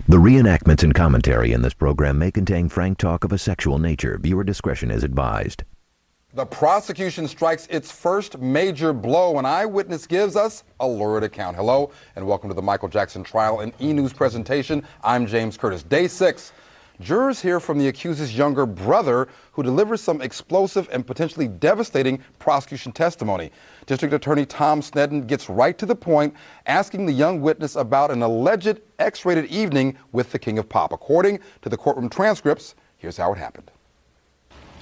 The reenactments and commentary in this program may contain frank talk of a sexual nature. Viewer discretion is advised. The prosecution strikes its first major blow. An eyewitness gives us a lurid account. Hello, and welcome to the Michael Jackson trial and E-News presentation. I'm James Curtis. Day 6. Jurors hear from the accused's younger brother, who delivers some explosive and potentially devastating prosecution testimony. District Attorney Tom Sneddon gets right to the point, asking the young witness about an alleged X-rated evening with the King of Pop. According to the courtroom transcripts, here's how it happened.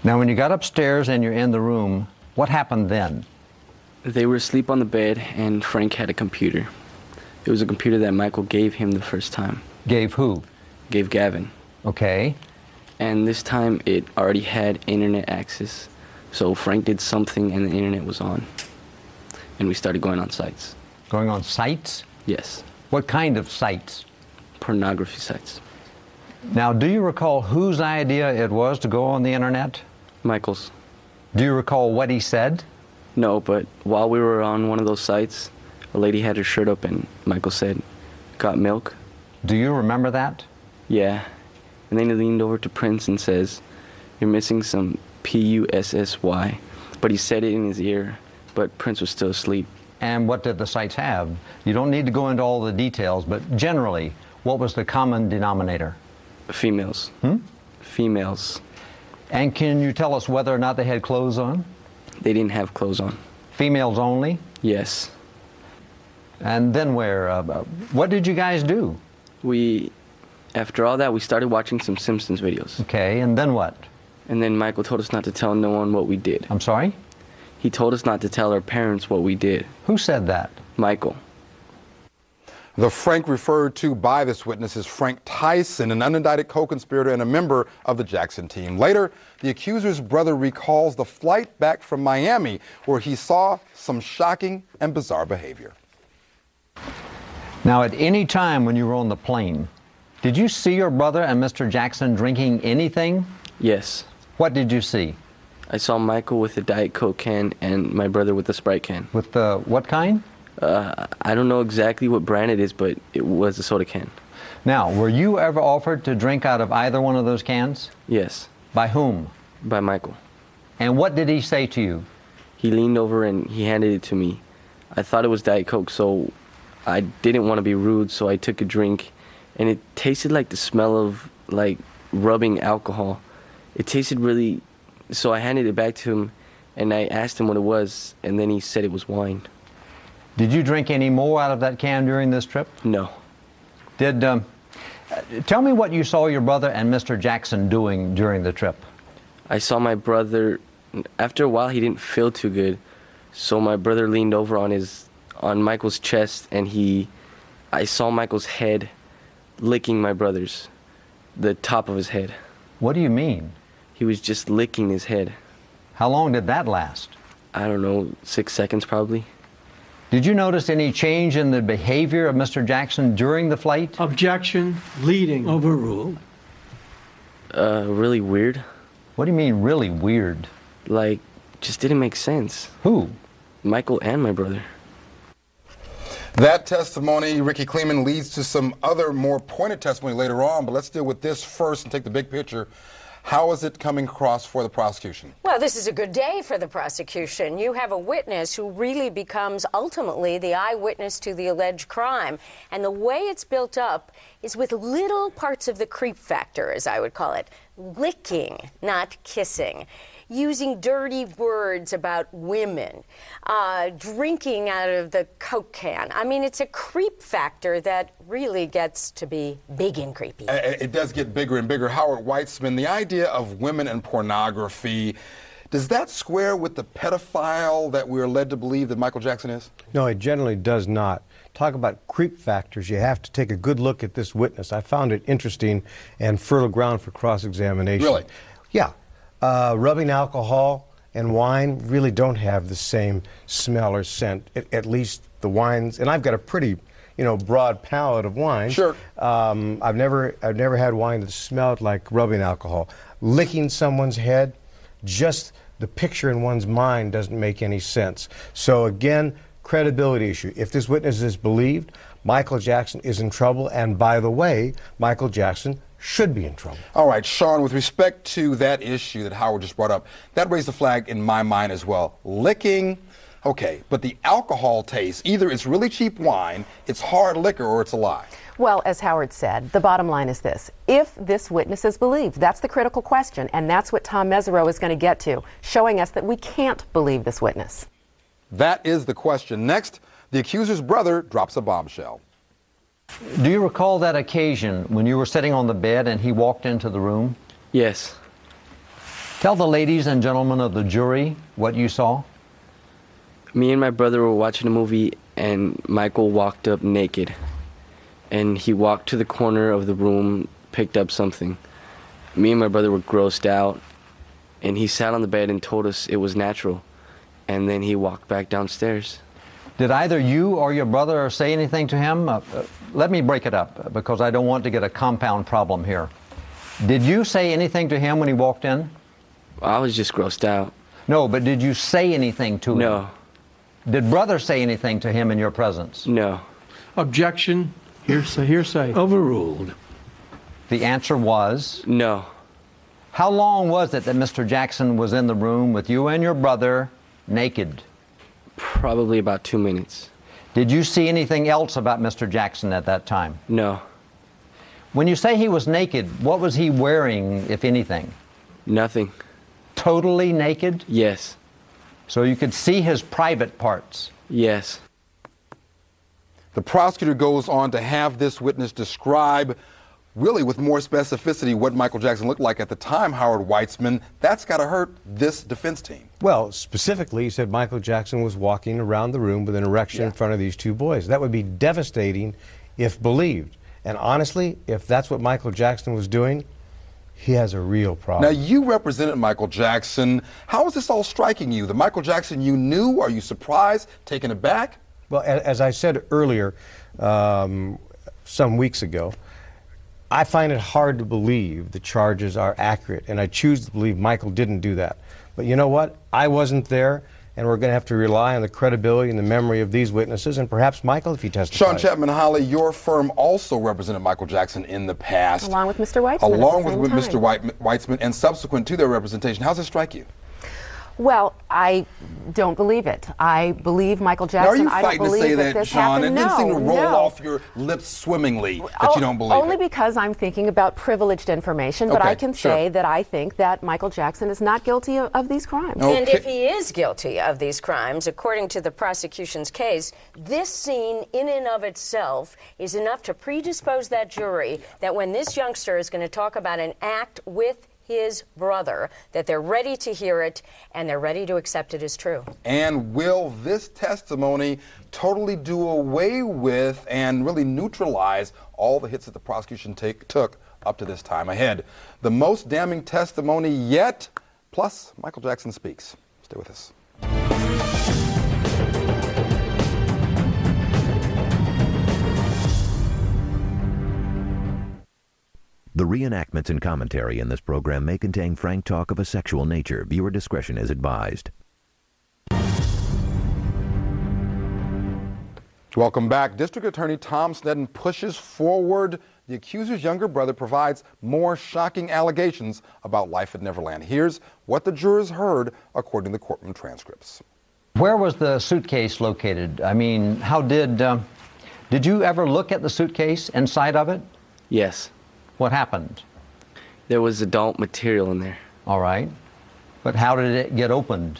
Now, when you got upstairs and you're in the room, what happened then? They were asleep on the bed, and Frank had a computer. It was a computer that Michael gave him the first time. Gave who? Gave Gavin. Okay. And this time it already had internet access. So Frank did something and the internet was on. And we started going on sites. Going on sites? Yes. What kind of sites? Pornography sites. Now, do you recall whose idea it was to go on the internet? Michael's. Do you recall what he said? No, but while we were on one of those sites, a lady had her shirt open. Michael said, "Got milk?" Do you remember that? Yeah. And then he leaned over to Prince and says, "You're missing some P-U-S-S-Y." But he said it in his ear, but Prince was still asleep. And what did the sites have? You don't need to go into all the details, but generally, what was the common denominator? Females. Females. And can you tell us whether or not they had clothes on? They didn't have clothes on. Females only? Yes. And then what did you guys do? After all that, we started watching some Simpsons videos. Okay, and then what? And then Michael told us not to tell no one what we did. I'm sorry? He told us not to tell our parents what we did. Who said that? Michael. The Frank referred to by this witness is Frank Tyson, an unindicted co-conspirator and a member of the Jackson team. Later, the accuser's brother recalls the flight back from Miami, where he saw some shocking and bizarre behavior. Now, at any time when you were on the plane, did you see your brother and Mr. Jackson drinking anything? Yes. What did you see? I saw Michael with a Diet Coke can and my brother with a Sprite can. With the what kind? I don't know exactly what brand it is, but it was a soda can. Now, were you ever offered to drink out of either one of those cans? Yes. By whom? By Michael. And what did he say to you? He leaned over and he handed it to me. I thought it was Diet Coke, so I didn't want to be rude, so I took a drink. And it tasted like the smell of, like, rubbing alcohol. It tasted really... So I handed it back to him, and I asked him what it was, and then he said it was wine. Did you drink any more out of that can during this trip? No. Tell me what you saw your brother and Mr. Jackson doing during the trip. I saw my brother... After a while, he didn't feel too good, so my brother leaned over on Michael's chest, and I saw Michael's head licking my brother's, the top of his head. What do you mean? He was just licking his head. How long did that last? I don't know, 6 seconds probably. Did you notice any change in the behavior of Mr. Jackson during the flight? Objection, leading. Overruled. Really weird. What do you mean, really weird? Like, just didn't make sense. Who? Michael and my brother. That testimony, Ricky Kleeman, leads to some other more pointed testimony later on, but let's deal with this first and take the big picture. How is it coming across for the prosecution? Well, this is a good day for the prosecution. You have a witness who really becomes ultimately the eyewitness to the alleged crime. And the way it's built up is with little parts of the creep factor, as I would call it. Licking, not kissing. Using dirty words about women, drinking out of the Coke can. I mean, it's a creep factor that really gets to be big and creepy. It does get bigger and bigger. Howard Weitzman, the idea of women and pornography, does that square with the pedophile that we're led to believe that Michael Jackson is? No, it generally does not. Talk about creep factors. You have to take a good look at this witness. I found it interesting and fertile ground for cross-examination. Really? Yeah. Rubbing alcohol and wine really don't have the same smell or scent, at least the wines. And I've got a pretty, broad palette of wines. Sure. I've never had wine that smelled like rubbing alcohol. Licking someone's head, just the picture in one's mind doesn't make any sense. So again, credibility issue. If this witness is believed, Michael Jackson is in trouble, and by the way, Michael Jackson should be in trouble. All right, Sean, with respect to that issue that Howard just brought up, that raised a flag in my mind as well. Licking, okay, but the alcohol taste, either it's really cheap wine, it's hard liquor, or it's a lie. Well, as Howard said, the bottom line is this. If this witness is believed, that's the critical question, and that's what Tom Mesereau is going to get to, showing us that we can't believe this witness. That is the question. Next, the accuser's brother drops a bombshell. Do you recall that occasion when you were sitting on the bed and he walked into the room? Yes. Tell the ladies and gentlemen of the jury what you saw. Me and my brother were watching a movie, and Michael walked up naked. And he walked to the corner of the room, picked up something. Me and my brother were grossed out, and he sat on the bed and told us it was natural. And then he walked back downstairs. Did either you or your brother say anything to him? Let me break it up, because I don't want to get a compound problem here. Did you say anything to him when he walked in? I was just grossed out. No, but did you say anything to him? No. Did brother say anything to him in your presence? No. Objection. Hearsay. Overruled. The answer was? No. How long was it that Mr. Jackson was in the room with you and your brother naked? Probably about 2 minutes. Did you see anything else about Mr. Jackson at that time? No. When you say he was naked, what was he wearing, if anything? Nothing. Totally naked? Yes. So you could see his private parts? Yes. The prosecutor goes on to have this witness describe, really with more specificity, what Michael Jackson looked like at the time, Howard Weitzman. That's got to hurt this defense team. Well, specifically, he said Michael Jackson was walking around the room with an erection in front of these two boys. That would be devastating if believed. And honestly, if that's what Michael Jackson was doing, he has a real problem. Now, you represented Michael Jackson. How is this all striking you? The Michael Jackson you knew? Are you surprised, taken aback? Well, as I said earlier, some weeks ago, I find it hard to believe the charges are accurate, and I choose to believe Michael didn't do that. But you know what? I wasn't there, and we're going to have to rely on the credibility and the memory of these witnesses, and perhaps Michael, if he testifies. Sean Chapman-Holly, your firm also represented Michael Jackson in the past. Along with Mr. Weitzman. Along with Mr. Weitzman, and subsequent to their representation. How does it strike you? Well, I don't believe it. I believe Michael Jackson. Now, are you fighting to say that, Sean? It didn't seem to roll off your lips swimmingly that you don't believe only it. because I'm thinking about privileged information, but Okay, I can say that I think that Michael Jackson is not guilty of these crimes. Okay. And if he is guilty of these crimes, according to the prosecution's case, this scene in and of itself is enough to predispose that jury that when this youngster is going to talk about an act with his brother, that they're ready to hear it and they're ready to accept it as true. And will this testimony totally do away with and really neutralize all the hits that the prosecution took up to this time ahead? The most damning testimony yet, plus Michael Jackson speaks. Stay with us. The reenactments and commentary in this program may contain frank talk of a sexual nature. Viewer discretion is advised. Welcome back. District Attorney Tom Sneddon pushes forward. The accuser's younger brother provides more shocking allegations about life at Neverland. Here's what the jurors heard according to the courtroom transcripts. Where was the suitcase located? I mean, how did you ever look at the suitcase inside of it? Yes. What happened? There was adult material in there. All right. But how did it get opened?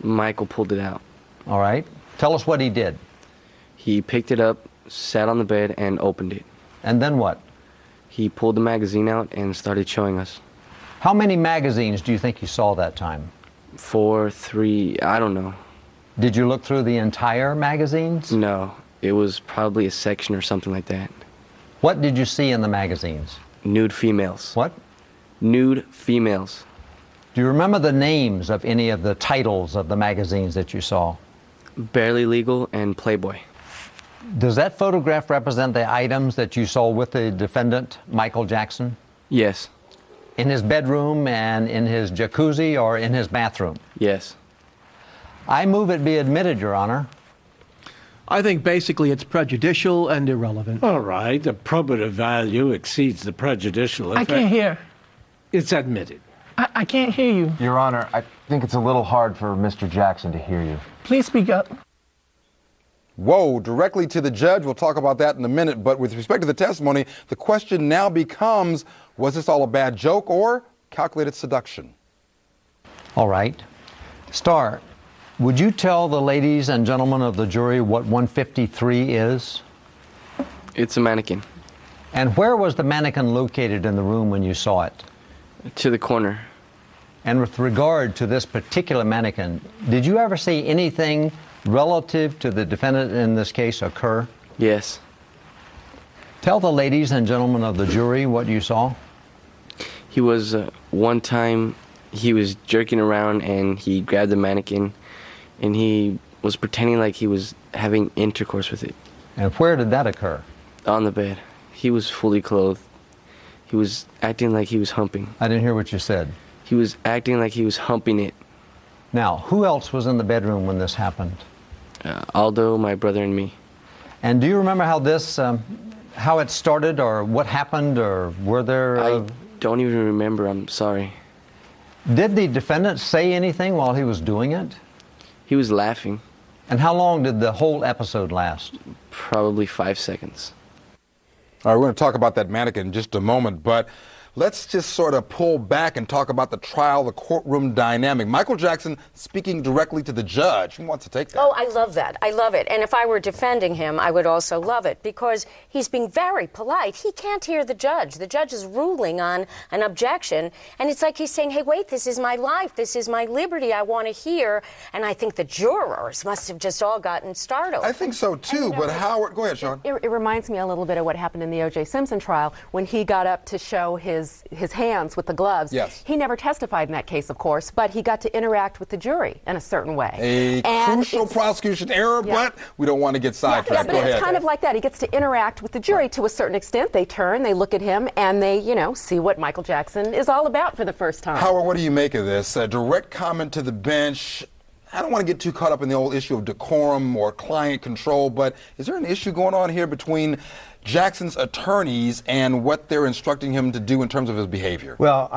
Michael pulled it out. All right. Tell us what he did. He picked it up, sat on the bed, and opened it. And then what? He pulled the magazine out and started showing us. How many magazines do you think you saw that time? 4, 3, I don't know. Did you look through the entire magazines? No, it was probably a section or something like that. What did you see in the magazines? Nude females. What? Nude females. Do you remember the names of any of the titles of the magazines that you saw? Barely Legal and Playboy. Does that photograph represent the items that you saw with the defendant, Michael Jackson? Yes. In his bedroom and in his jacuzzi or in his bathroom? Yes. I move it be admitted, Your Honor. I think basically it's prejudicial and irrelevant. All right, the probative value exceeds the prejudicial I effect. can't hear. It's admitted. I can't hear you. Your Honor, I think it's a little hard for Mr. Jackson to hear you. Please speak up. Whoa, directly to the judge. We'll talk about that in a minute. But with respect to the testimony, the question now becomes, was this all a bad joke or calculated seduction? All right. Star, would you tell the ladies and gentlemen of the jury what 153 is? It's a mannequin. And where was the mannequin located in the room when you saw it? To the corner. And with regard to this particular mannequin, did you ever see anything relative to the defendant in this case occur? Yes. Tell the ladies and gentlemen of the jury what you saw. He was, one time, he was jerking around and he grabbed the mannequin and he was pretending like he was having intercourse with it. And where did that occur? On the bed. He was fully clothed. He was acting like he was humping. I didn't hear what you said. He was acting like he was humping it. Now, who else was in the bedroom when this happened? Aldo, my brother, and me. And do you remember how this, how it started, or what happened, or were there? I don't even remember. I'm sorry. Did the defendant say anything while he was doing it? He was laughing. And how long did the whole episode last? Probably 5 seconds. All right, we're going to talk about that mannequin in just a moment, but let's just sort of pull back and talk about the trial, the courtroom dynamic. Michael Jackson speaking directly to the judge. Who wants to take that? Oh, I love that. I love it. And if I were defending him, I would also love it because he's being very polite. He can't hear the judge. The judge is ruling on an objection, and it's like he's saying, hey, wait, this is my life. This is my liberty. I want to hear. And I think the jurors must have just all gotten startled. I think so, too, but Howard, go ahead, Sean. It reminds me a little bit of what happened in the O.J. Simpson trial when he got up to show his hands with the gloves. Yes. He never testified in that case, of course, but he got to interact with the jury in a certain way. Crucial prosecution error, but we don't want to get sidetracked. But it's kind of like that. He gets to interact with the jury to a certain extent. They turn, they look at him, and they, see what Michael Jackson is all about for the first time. Howard, what do you make of this? A direct comment to the bench. I don't want to get too caught up in the old issue of decorum or client control, but is there an issue going on here between Jackson's attorneys and what they're instructing him to do in terms of his behavior? Well,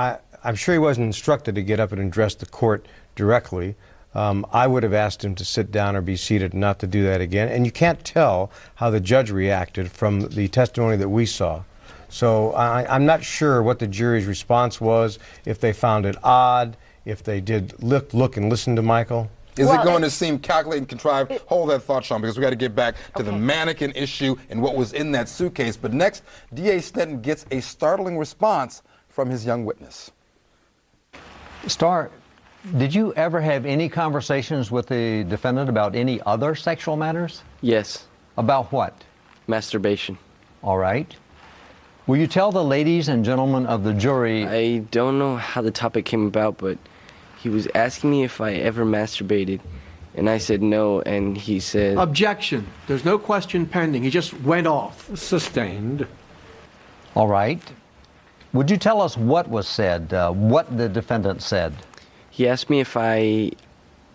I'm sure he wasn't instructed to get up and address the court directly. I would have asked him to sit down or be seated, not to do that again. And you can't tell how the judge reacted from the testimony that we saw. So I'm not sure what the jury's response was, if they found it odd, if they did look and listen to Michael. Is it going to seem calculated and contrived? Hold that thought, Sean, because we got to get back to the mannequin issue and what was in that suitcase. But next, D.A. Stanton gets a startling response from his young witness. Star, did you ever have any conversations with the defendant about any other sexual matters? Yes. About what? Masturbation. All right. Will you tell the ladies and gentlemen of the jury? I don't know how the topic came about, but he was asking me if I ever masturbated, and I said no, and he said... Objection. There's no question pending. He just went off. Sustained. All right. Would you tell us what was said, what the defendant said? He asked me if I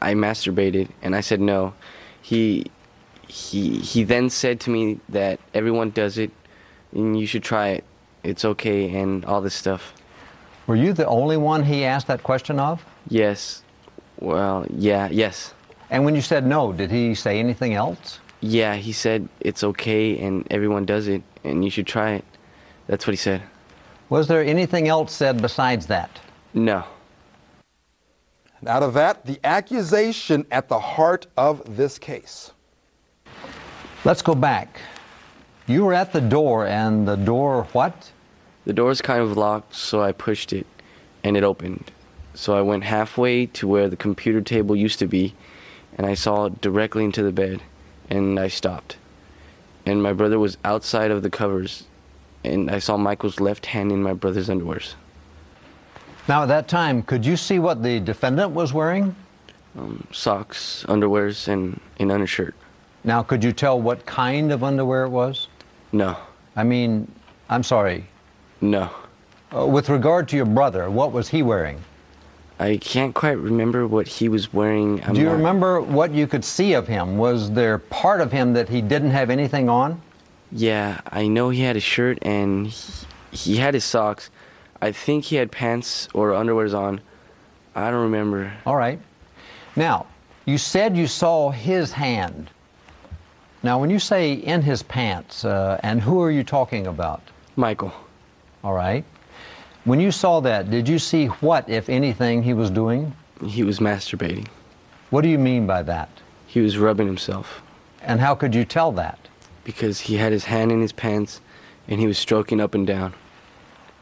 masturbated, and I said no. He then said to me that everyone does it, and you should try it. It's okay, and all this stuff. Were you the only one he asked that question of? Yes. Well, yeah, yes. And when you said no, did he say anything else? Yeah, he said it's okay and everyone does it and you should try it. That's what he said. Was there anything else said besides that? No. Out of that, the accusation at the heart of this case. Let's go back. You were at the door, and the door what? The door's kind of locked, so I pushed it and it opened. So I went halfway to where the computer table used to be, and I saw directly into the bed, and I stopped. And my brother was outside of the covers, and I saw Michael's left hand in my brother's underwears. Now, at that time, could you see what the defendant was wearing? Socks, underwears, and an undershirt. Now, could you tell what kind of underwear it was? No. I mean, I'm sorry. No. With regard to your brother, what was he wearing? I can't quite remember what he was wearing. Do you remember what you could see of him? Was there part of him that he didn't have anything on? Yeah, I know he had a shirt and he had his socks. I think he had pants or underwears on. I don't remember. All right. Now, you said you saw his hand. Now, when you say in his pants, and who are you talking about? Michael. All right. When you saw that, did you see what, if anything, he was doing? He was masturbating. What do you mean by that? He was rubbing himself. And how could you tell that? Because he had his hand in his pants and he was stroking up and down.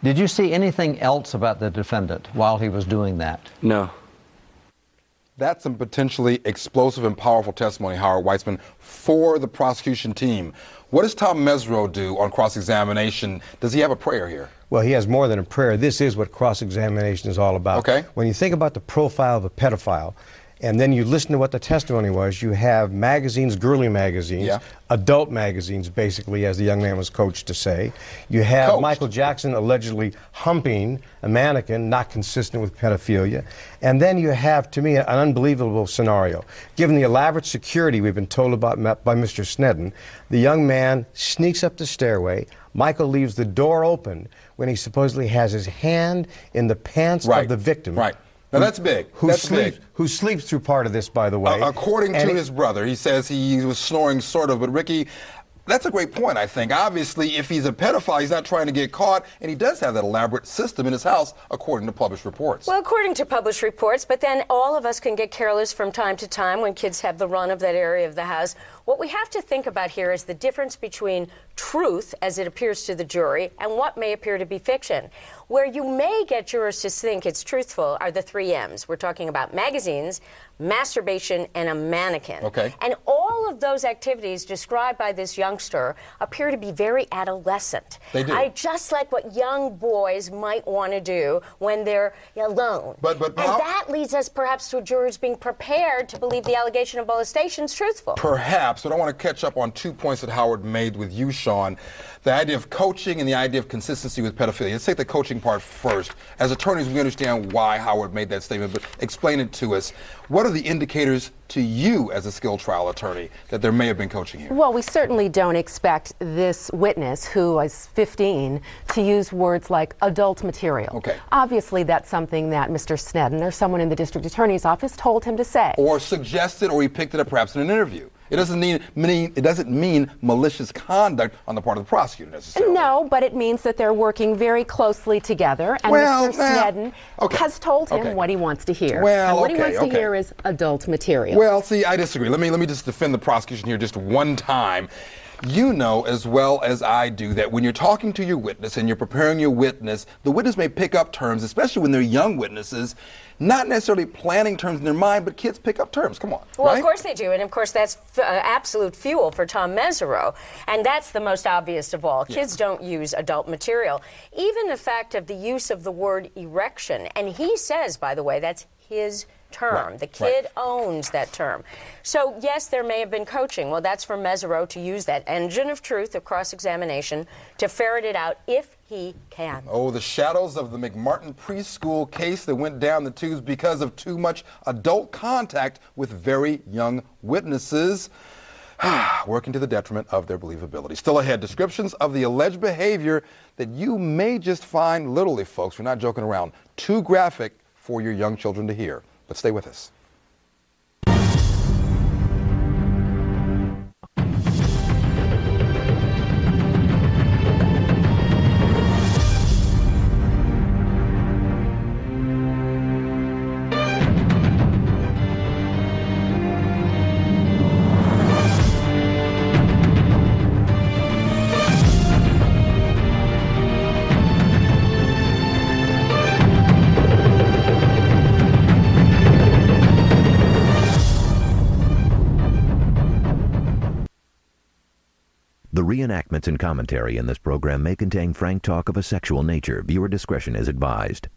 Did you see anything else about the defendant while he was doing that? No. That's some potentially explosive and powerful testimony, Howard Weitzman, for the prosecution team. What does Tom Mesereau do on cross-examination? Does he have a prayer here? Well, he has more than a prayer. This is what cross-examination is all about. Okay. When you think about the profile of a pedophile, and then you listen to what the testimony was, you have magazines, girly magazines, adult magazines, basically, as the young man was coached to say. You have Michael Jackson allegedly humping a mannequin, not consistent with pedophilia. And then you have, to me, an unbelievable scenario. Given the elaborate security we've been told about by Mr. Sneddon, the young man sneaks up the stairway. Michael leaves the door open when he supposedly has his hand in the pants of the victim. Right. Now that's big. Who sleeps through part of this, by the way. According to his brother, he says he was snoring sort of, but Ricky, that's a great point, I think. Obviously, if he's a pedophile, he's not trying to get caught, and he does have that elaborate system in his house, according to published reports. Well, according to published reports, but then all of us can get careless from time to time when kids have the run of that area of the house. What we have to think about here is the difference between truth, as it appears to the jury, and what may appear to be fiction. Where you may get jurors to think it's truthful are the 3 M's. We're talking about magazines, masturbation, and a mannequin. Okay. And all of those activities described by this youngster appear to be very adolescent. They do. Just like what young boys might want to do when they're alone. And that leads us perhaps to jurors being prepared to believe the allegation of molestation is truthful. Perhaps, but I want to catch up on 2 points that Howard made with you, Sean. The idea of coaching and the idea of consistency with pedophilia. Let's take the coaching part first. As attorneys, we understand why Howard made that statement, but explain it to us. What are the indicators to you as a skilled trial attorney that there may have been coaching here? Well, we certainly don't expect this witness, who is 15, to use words like adult material. Okay. Obviously, that's something that Mr. Sneddon or someone in the district attorney's office told him to say. Or suggested, or he picked it up perhaps in an interview. It doesn't mean malicious conduct on the part of the prosecutor necessarily. No, but it means that they're working very closely together, and Mr. Sneddon has told him what he wants to hear. Well, and what he wants to hear is adult material. Well, see, I disagree. Let me just defend the prosecution here just one time. You know as well as I do that when you're talking to your witness and you're preparing your witness, the witness may pick up terms, especially when they're young witnesses, not necessarily planning terms in their mind, but kids pick up terms. Come on. Well, of course they do. And, of course, that's absolute fuel for Tom Mesereau. And that's the most obvious of all. Kids don't use adult material. Even the fact of the use of the word erection. And he says, by the way, that's his term. The kid owns that term. So, yes, there may have been coaching. Well, that's for Mesereau to use that engine of truth of cross-examination to ferret it out if he can. Oh, the shadows of the McMartin preschool case that went down the tubes because of too much adult contact with very young witnesses, working to the detriment of their believability. Still ahead, descriptions of the alleged behavior that you may just find, literally, folks, we're not joking around, too graphic for your young children to hear. But stay with us. The reenactments and commentary in this program may contain frank talk of a sexual nature. Viewer discretion is advised.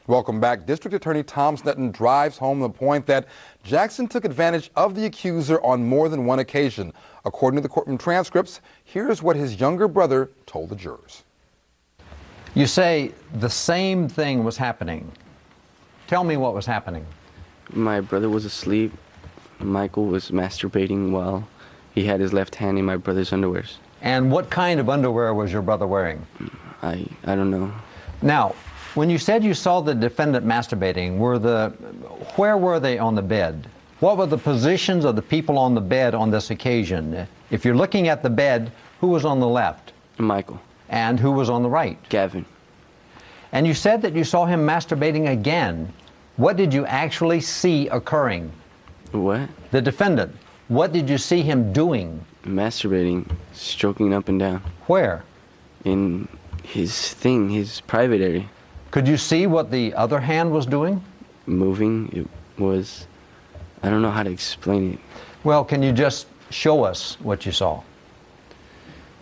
Welcome back. District Attorney Tom Sneddon drives home the point that Jackson took advantage of the accuser on more than one occasion. According to the courtroom transcripts, here's what his younger brother told the jurors. You say the same thing was happening. Tell me what was happening. My brother was asleep. Michael was masturbating while he had his left hand in my brother's underwears. And what kind of underwear was your brother wearing? I don't know. Now, when you said you saw the defendant masturbating, where were they on the bed? What were the positions of the people on the bed on this occasion? If you're looking at the bed, who was on the left? Michael. And who was on the right? Gavin. And you said that you saw him masturbating again. What did you actually see occurring? What? The defendant. What did you see him doing? Masturbating, stroking up and down. Where? In his private area. Could you see what the other hand was doing? Moving. It was, I don't know how to explain it. Well, can you just show us what you saw?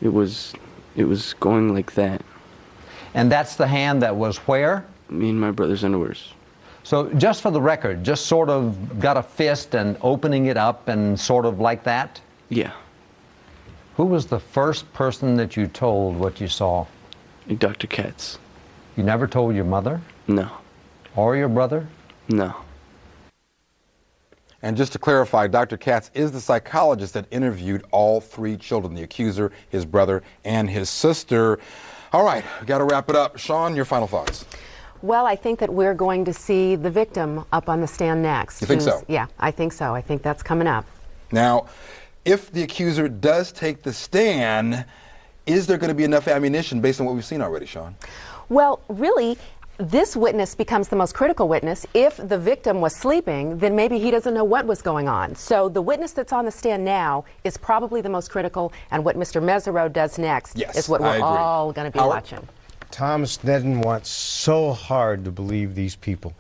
It was going like that. And that's the hand that was where? Me and my brother's underwears. So just for the record, just sort of got a fist and opening it up and sort of like that? Yeah. Who was the first person that you told what you saw? Dr. Katz. You never told your mother? No. Or your brother? No. And just to clarify, Dr. Katz is the psychologist that interviewed all three children, the accuser, his brother, and his sister. All right, we got to wrap it up. Sean, your final thoughts. Well, I think that we're going to see the victim up on the stand next. You think so? Yeah, I think so. I think that's coming up. Now, if the accuser does take the stand, is there going to be enough ammunition based on what we've seen already, Sean? Well, really, this witness becomes the most critical witness. If the victim was sleeping, then maybe he doesn't know what was going on. So the witness that's on the stand now is probably the most critical, and what Mr. Mesereau does next is what we're all going to be watching. Thomas Nedden wants so hard to believe these people.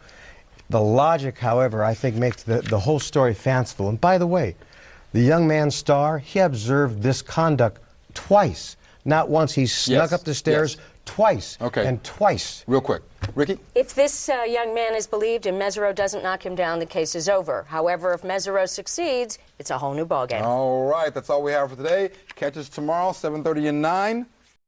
The logic, however, I think makes the whole story fanciful. And by the way, the young man Starr, he observed this conduct twice. Not once. He snuck up the stairs twice. Okay. And twice. Real quick. Ricky? If this young man is believed and Mesereau doesn't knock him down, the case is over. However, if Mesereau succeeds, it's a whole new ballgame. All right. That's all we have for today. Catch us tomorrow, 7:30 and 9.